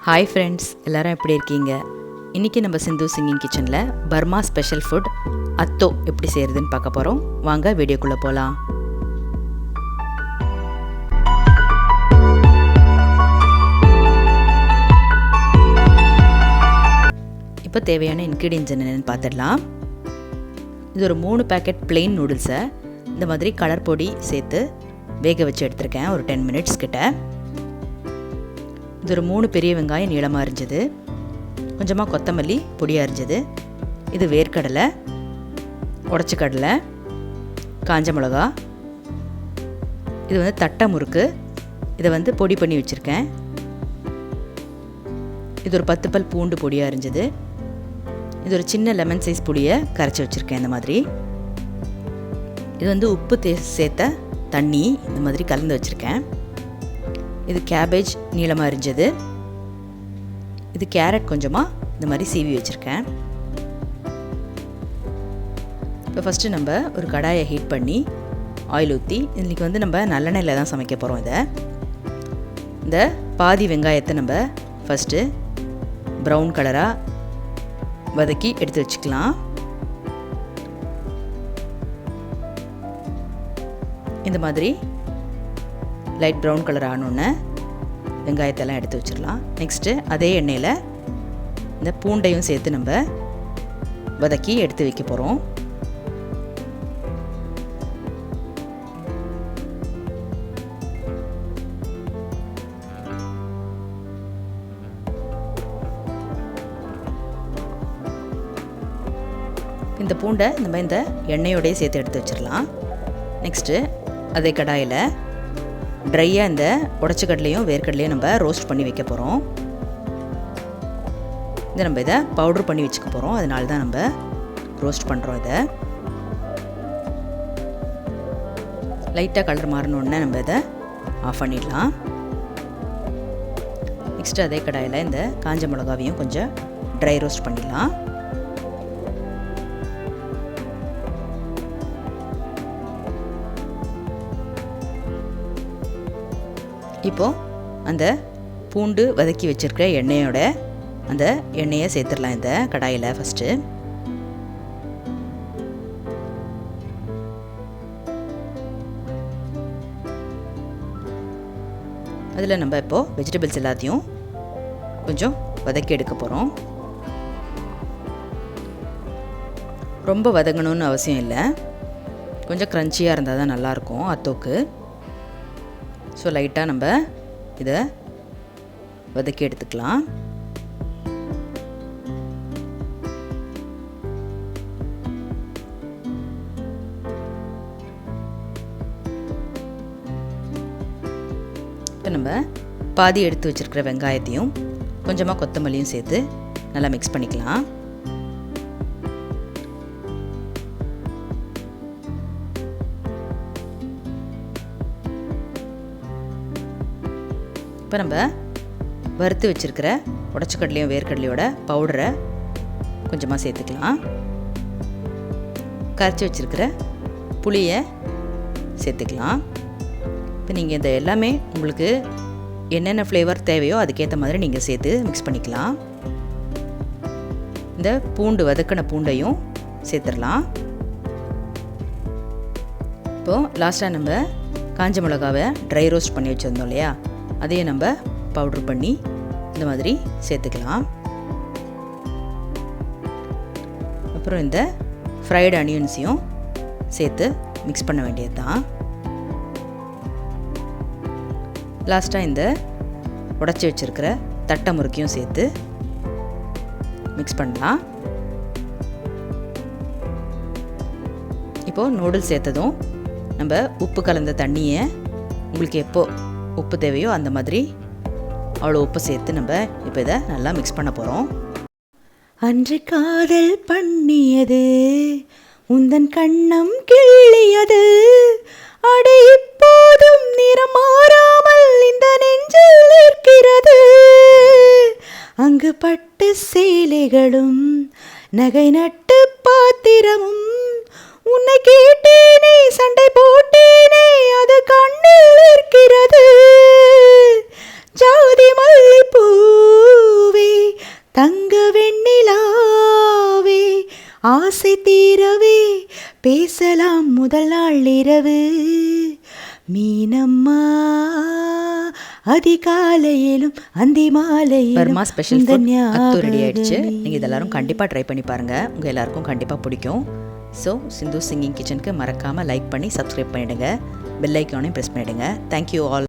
Hi friends, எல்லாரும் எப்படி இருக்கீங்க? இன்றைக்கி நம்ம சிந்து சிங்கிங் கிச்சனில் பர்மா ஸ்பெஷல் ஃபுட் அத்தோ எப்படி செய்கிறதுன்னு பார்க்க போகிறோம். வாங்க வீடியோக்குள்ளே போகலாம். இப்போ தேவையான இன்க்ரீடியன்ஸ் என்னென்னு பார்த்துடலாம். இது ஒரு 3 பேக்கெட் பிளெயின் நூடுல்ஸை இந்த மாதிரி கலர் பொடி சேர்த்து வேக வச்சு எடுத்திருக்கேன் ஒரு 10 மினிட்ஸ் கிட்ட. இது ஒரு 3 பெரிய வெங்காயம் நீளமாக அரிஞ்சது, கொஞ்சமாக கொத்தமல்லி பொடியாக அரிஞ்சது, இது வேர்க்கடலை, உடச்சி கடலை, காஞ்ச மிளகா, இது வந்து தட்டை முறுக்கு, இதை பொடி பண்ணி வச்சுருக்கேன். இது ஒரு 10 பல் பூண்டு பொடியாக அரிஞ்சது, இது ஒரு சின்ன லெமன் சைஸ் பொடியை கரைச்சி வச்சுருக்கேன். இந்த மாதிரி இது உப்பு சேர்த்த தண்ணி இந்த மாதிரி கலந்து வச்சுருக்கேன். இது கேபேஜ் நீளமாக அரிஞ்சது, இது கேரட் கொஞ்சமாக இந்த மாதிரி சீவி வச்சுருக்கேன். இப்போ ஃபஸ்ட்டு நம்ம ஒரு கடாயை ஹீட் பண்ணி ஆயில் ஊற்றி, இன்றைக்கி நம்ம நல்லெண்ணெயில் தான் சமைக்க போகிறோம். இந்த பாதி வெங்காயத்தை நம்ம ஃபஸ்ட்டு ப்ரௌன் கலராக வதக்கி எடுத்து வச்சுக்கலாம். இந்த மாதிரி லைட் ப்ரௌன் கலர் ஆனோடனே வெங்காயத்தெல்லாம் எடுத்து வச்சிடலாம். நெக்ஸ்ட்டு அதே எண்ணெயில் இந்த பூண்டையும் சேர்த்து நம்ம வதக்கி எடுத்து வைக்க போகிறோம். இந்த பூண்டை நம்ம இந்த எண்ணெயோடையே சேர்த்து எடுத்து வச்சிடலாம். நெக்ஸ்ட்டு அதே கடாயில் ட்ரையாக இந்த உடச்சி கடலையும் வேர்க்கடலையும் நம்ம ரோஸ்ட் பண்ணி வைக்க போகிறோம். இதை பவுட்ரு பண்ணி வச்சுக்க போகிறோம். அதனால தான் நம்ம ரோஸ்ட் பண்ணுறோம். இதை லைட்டாக கலர் மாறினோடனே நம்ம இதை ஆஃப் பண்ணிடலாம். நெக்ஸ்ட்டு அதே கடாயில் இந்த காஞ்ச மிளகாவையும் கொஞ்சம் ட்ரை ரோஸ்ட் பண்ணிடலாம். இப்போது அந்த பூண்டு வதக்கி வச்சுருக்கிற எண்ணெயோட அந்த எண்ணெயை சேர்த்துடலாம் இந்த கடாயில். ஃபஸ்ட்டு அதில் நம்ம இப்போது வெஜிடபிள்ஸ் எல்லாத்தையும் கொஞ்சம் வதக்கி எடுக்க போகிறோம். ரொம்ப வதங்கணும்னு அவசியம் இல்லை, கொஞ்சம் க்ரன்ச்சியாக இருந்தால் தான் நல்லாயிருக்கும் அத்தோக்கு. ஸோ லைட்டாக நம்ம இதை வதக்கி எடுத்துக்கலாம். இப்போ நம்ம பாதி எடுத்து வச்சுருக்கிற வெங்காயத்தையும் கொஞ்சமாக கொத்தமல்லியும் சேர்த்து நல்லா மிக்ஸ் பண்ணிக்கலாம். இப்போ நம்ம வறுத்து வச்சுருக்கிற உடச்சிக்கடலையும் வேர்க்கடலையோட பவுடரை கொஞ்சமாக சேர்த்துக்கலாம். கரைச்சி வச்சுருக்கிற புளியை சேர்த்துக்கலாம். இப்போ நீங்கள் இந்த எல்லாமே உங்களுக்கு என்னென்ன ஃப்ளேவர் தேவையோ அதுக்கேற்ற மாதிரி நீங்கள் சேர்த்து மிக்ஸ் பண்ணிக்கலாம். இந்த பூண்டு வதக்கின பூண்டையும் சேர்த்துடலாம். இப்போது லாஸ்ட்டாக நம்ம காஞ்ச மிளகாவை ட்ரை ரோஸ்ட் பண்ணி வச்சுருந்தோம் இல்லையா, அதையே நம்ம பவுட்ரு பண்ணி இந்த மாதிரி சேர்த்துக்கலாம். அப்புறம் இந்த ஃப்ரைடு ஆனியன்ஸையும் சேர்த்து மிக்ஸ் பண்ண வேண்டியது தான். லாஸ்ட்டாக இந்த உடச்சி வச்சுருக்கிற தட்டை முறுக்கையும் சேர்த்து மிக்ஸ் பண்ணலாம். இப்போது நூடுல்ஸ் சேர்த்ததும் நம்ம உப்பு கலந்த தண்ணியை உங்களுக்கு எப்போ உப்பு தேவையோ அந்த மாதிரி அவ்வளோ உப்பு சேர்த்து நம்ம இப்போ இதை நல்லா மிக்ஸ் பண்ண போகிறோம். அன்று காதல் பண்ணியது உந்தன் கண்ணம் கிள்ளியது, அடை இப்போதும் நிறம் மாறாமல் இந்த நெஞ்சில் இருக்கிறது. அங்கு பட்டு சேலைகளும் நகை நட்டு பாத்திரமும் உன்னை கேட்டேனே, சண்டை போட்டேனே, அது கண்ணில் இருக்கிறது. ஜாதி மல்லிப்பூ ஆசை தீரவே பேசலாம் முதல் நாள் இரவு. மீனம்மா அதிகாலையிலும் அந்தி மாலையிலும் Burma special food atho ready ஆயிடுச்சு. நீங்கள் இதெல்லாரும் கண்டிப்பாக ட்ரை பண்ணி பாருங்கள், உங்கள் எல்லாருக்கும் கண்டிப்பாக பிடிக்கும். ஸோ சிந்து சிங்கிங் கிச்சனுக்கு மறக்காமல் லைக் பண்ணி சப்ஸ்கிரைப் பண்ணிவிடுங்க, பெல் ஐக்கானையும் ப்ரெஸ் பண்ணிவிடுங்க. Thank you all.